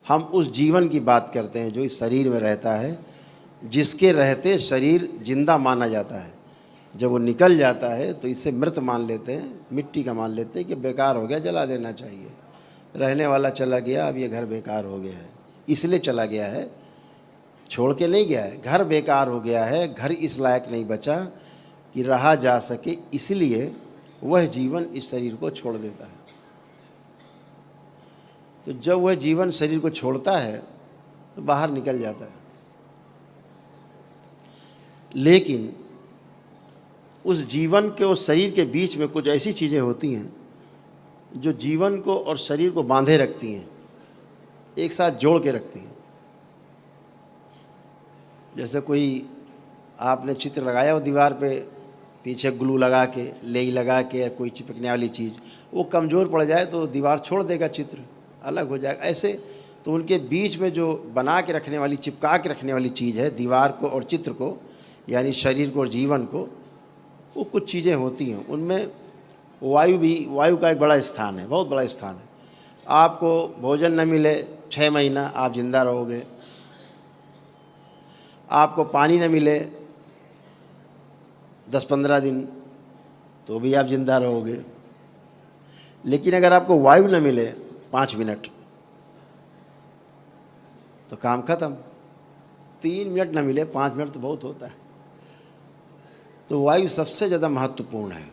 हम उस जीवन की बात करते हैं जो इस शरीर में रहता है, जिसके रहते शरीर जिंदा माना जाता है। जब वो निकल जाता है तो इसे मृत मान लेते हैं, मिट्टी का मान लेते हैं कि बेकार हो गया, जला देना चाहिए, रहने वाला चला गया, अब ये घर बेकार हो गया है। इसलिए चला गया है, छोड़ के नहीं गया है। घर बेकार हो गया है, घर इस लायक नहीं बचा कि रहा जा सके, इसलिए वह जीवन इस शरीर को छोड़ देता है। तो जब वह जीवन शरीर को छोड़ता है तो बाहर निकल जाता है। लेकिन उस जीवन के और शरीर के बीच में कुछ ऐसी चीज़ें होती हैं जो जीवन को और शरीर को बांधे रखती हैं, एक साथ जोड़ के रखती हैं। जैसे कोई आपने चित्र लगाया हो दीवार पे, पीछे ग्लू लगा के, लेई लगा के, कोई चिपकने वाली चीज़, वो कमज़ोर पड़ जाए तो दीवार छोड़ देगा, चित्र अलग हो जाएगा। ऐसे तो उनके बीच में जो बना के रखने वाली, चिपका के रखने वाली चीज़ है, दीवार को और चित्र को, यानी शरीर को और जीवन को, वो कुछ चीज़ें होती हैं। उनमें वायु भी, वायु का एक बड़ा स्थान है, बहुत बड़ा स्थान है। आपको भोजन न मिले 6 महीना आप जिंदा रहोगे, आपको पानी न मिले 10-15 दिन तो भी आप जिंदा रहोगे। लेकिन अगर आपको वायु न मिले 5 मिनट तो काम खत्म। 3 मिनट न मिले, 5 मिनट तो बहुत होता है। तो वायु सबसे ज़्यादा महत्वपूर्ण है।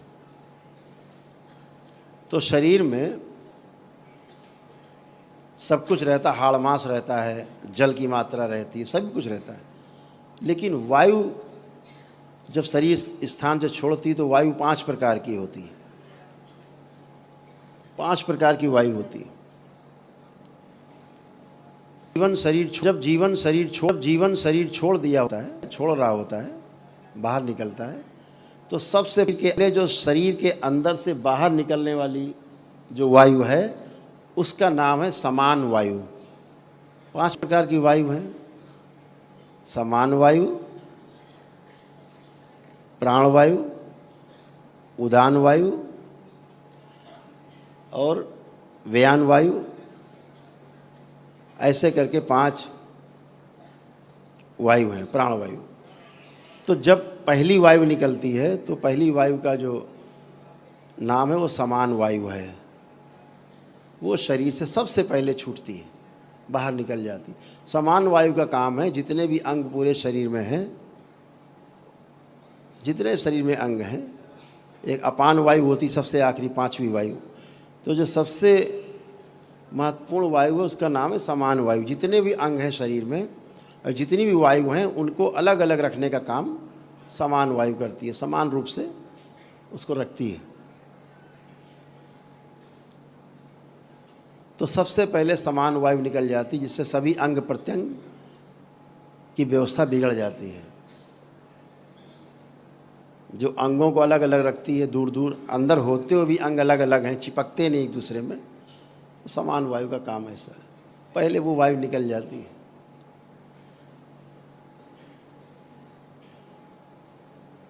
तो शरीर में सब कुछ रहता, हाड़ मांस रहता है, जल की मात्रा रहती है, सब कुछ रहता है। लेकिन वायु जब शरीर स्थान से छोड़ती है तो वायु 5 प्रकार की होती है। 5 प्रकार की वायु होती है। जब जीवन शरीर छोड़ दिया होता है, छोड़ रहा होता है, बाहर निकलता है, तो सबसे पहले जो शरीर के अंदर से बाहर निकलने वाली जो वायु है उसका नाम है समान वायु। 5 प्रकार की वायु है: समान वायु, प्राणवायु, उदान वायु और व्यान वायु। ऐसे करके 5 वायु हैं, प्राणवायु। तो जब पहली वायु निकलती है तो पहली वायु का जो नाम है वो समान वायु है। वो शरीर से सबसे पहले छूटती है, बाहर निकल जाती। समान वायु का काम है जितने भी अंग पूरे शरीर में हैं, जितने शरीर में अंग हैं, एक अपान वायु होती सबसे आखिरी 5वीं वायु। तो जो सबसे महत्वपूर्ण वायु है उसका नाम है समान वायु। जितने भी अंग हैं शरीर में और जितनी भी वायु हैं उनको अलग अलग रखने का काम समान वायु करती है, समान रूप से उसको रखती है। तो सबसे पहले समान वायु निकल जाती है, जिससे सभी अंग प्रत्यंग की व्यवस्था बिगड़ जाती है। जो अंगों को अलग अलग रखती है, दूर दूर अंदर होते हुए भी अंग अलग अलग हैं, चिपकते नहीं एक दूसरे में, तो समान वायु का काम ऐसा है। पहले वो वायु निकल जाती है।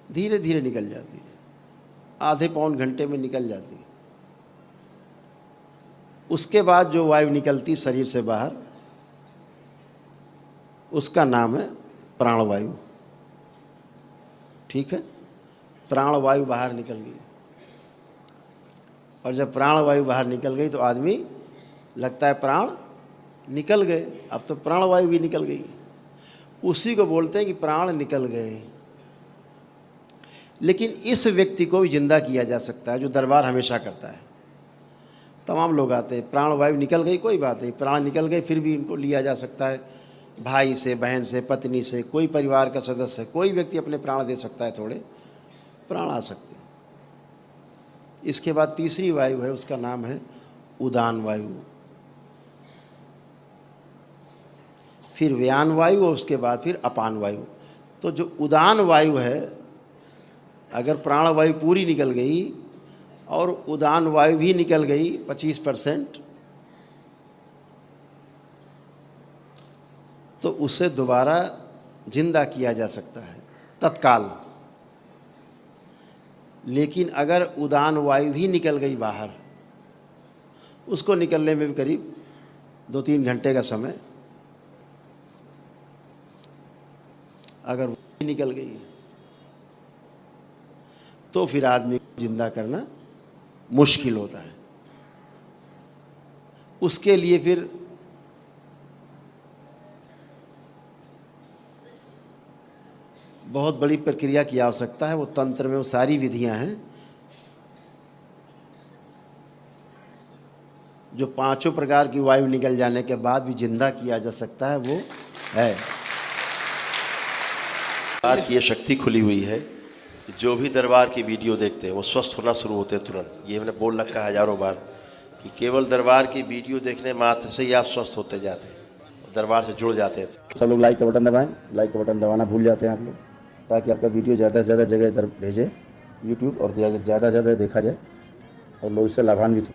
धीरे धीरे निकल जाती है, आधे पौन घंटे में निकल जाती है। उसके बाद जो वायु निकलती शरीर से बाहर उसका नाम है प्राणवायु। ठीक है, प्राणवायु बाहर निकल गई। और जब प्राणवायु बाहर निकल गई तो आदमी लगता है प्राण निकल गए, अब तो प्राणवायु भी निकल गई। उसी को बोलते हैं कि प्राण निकल गए। लेकिन इस व्यक्ति को भी जिंदा किया जा सकता है, जो दरबार हमेशा करता है। तमाम लोग आते हैं, प्राणवायु निकल गई, कोई बात नहीं, प्राण निकल गए, फिर भी इनको लिया जा सकता है। भाई से, बहन से, पत्नी से, कोई परिवार का सदस्य, कोई व्यक्ति अपने प्राण दे सकता है, थोड़े प्राण आ सकते हैं। इसके बाद तीसरी वायु है, उसका नाम है उदान वायु। फिर व्यान वायु और उसके बाद फिर अपान वायु। तो जो उदान वायु है, अगर प्राणवायु पूरी निकल गई और उदान वायु भी निकल गई 25%, तो उसे दोबारा जिंदा किया जा सकता है तत्काल। लेकिन अगर उदान वायु भी निकल गई बाहर, उसको निकलने में भी करीब 2-3 घंटे का समय, अगर वो निकल गई तो फिर आदमी को जिंदा करना मुश्किल होता है। उसके लिए फिर बहुत बड़ी प्रक्रिया की आवश्यकता है। वो तंत्र में वो सारी विधियां हैं जो 5 प्रकार की वायु निकल जाने के बाद भी जिंदा किया जा सकता है, वो है। दरबार की ये शक्ति खुली हुई है कि जो भी दरबार की वीडियो देखते हैं वो स्वस्थ होना शुरू होते हैं तुरंत। ये मैंने बोल रखा है हज़ारों बार कि केवल दरबार की वीडियो देखने मात्र से ही आप स्वस्थ होते जाते हैं, दरबार से जुड़ जाते हैं। सब लोग लाइक का बटन दबाएं, लाइक का बटन दबाना भूल जाते हैं आप लोग, ताकि आपका वीडियो ज़्यादा से ज़्यादा जगह भेजे यूट्यूब, और ज़्यादा से ज़्यादा देखा जाए और लोग इससे लाभान्वित हो।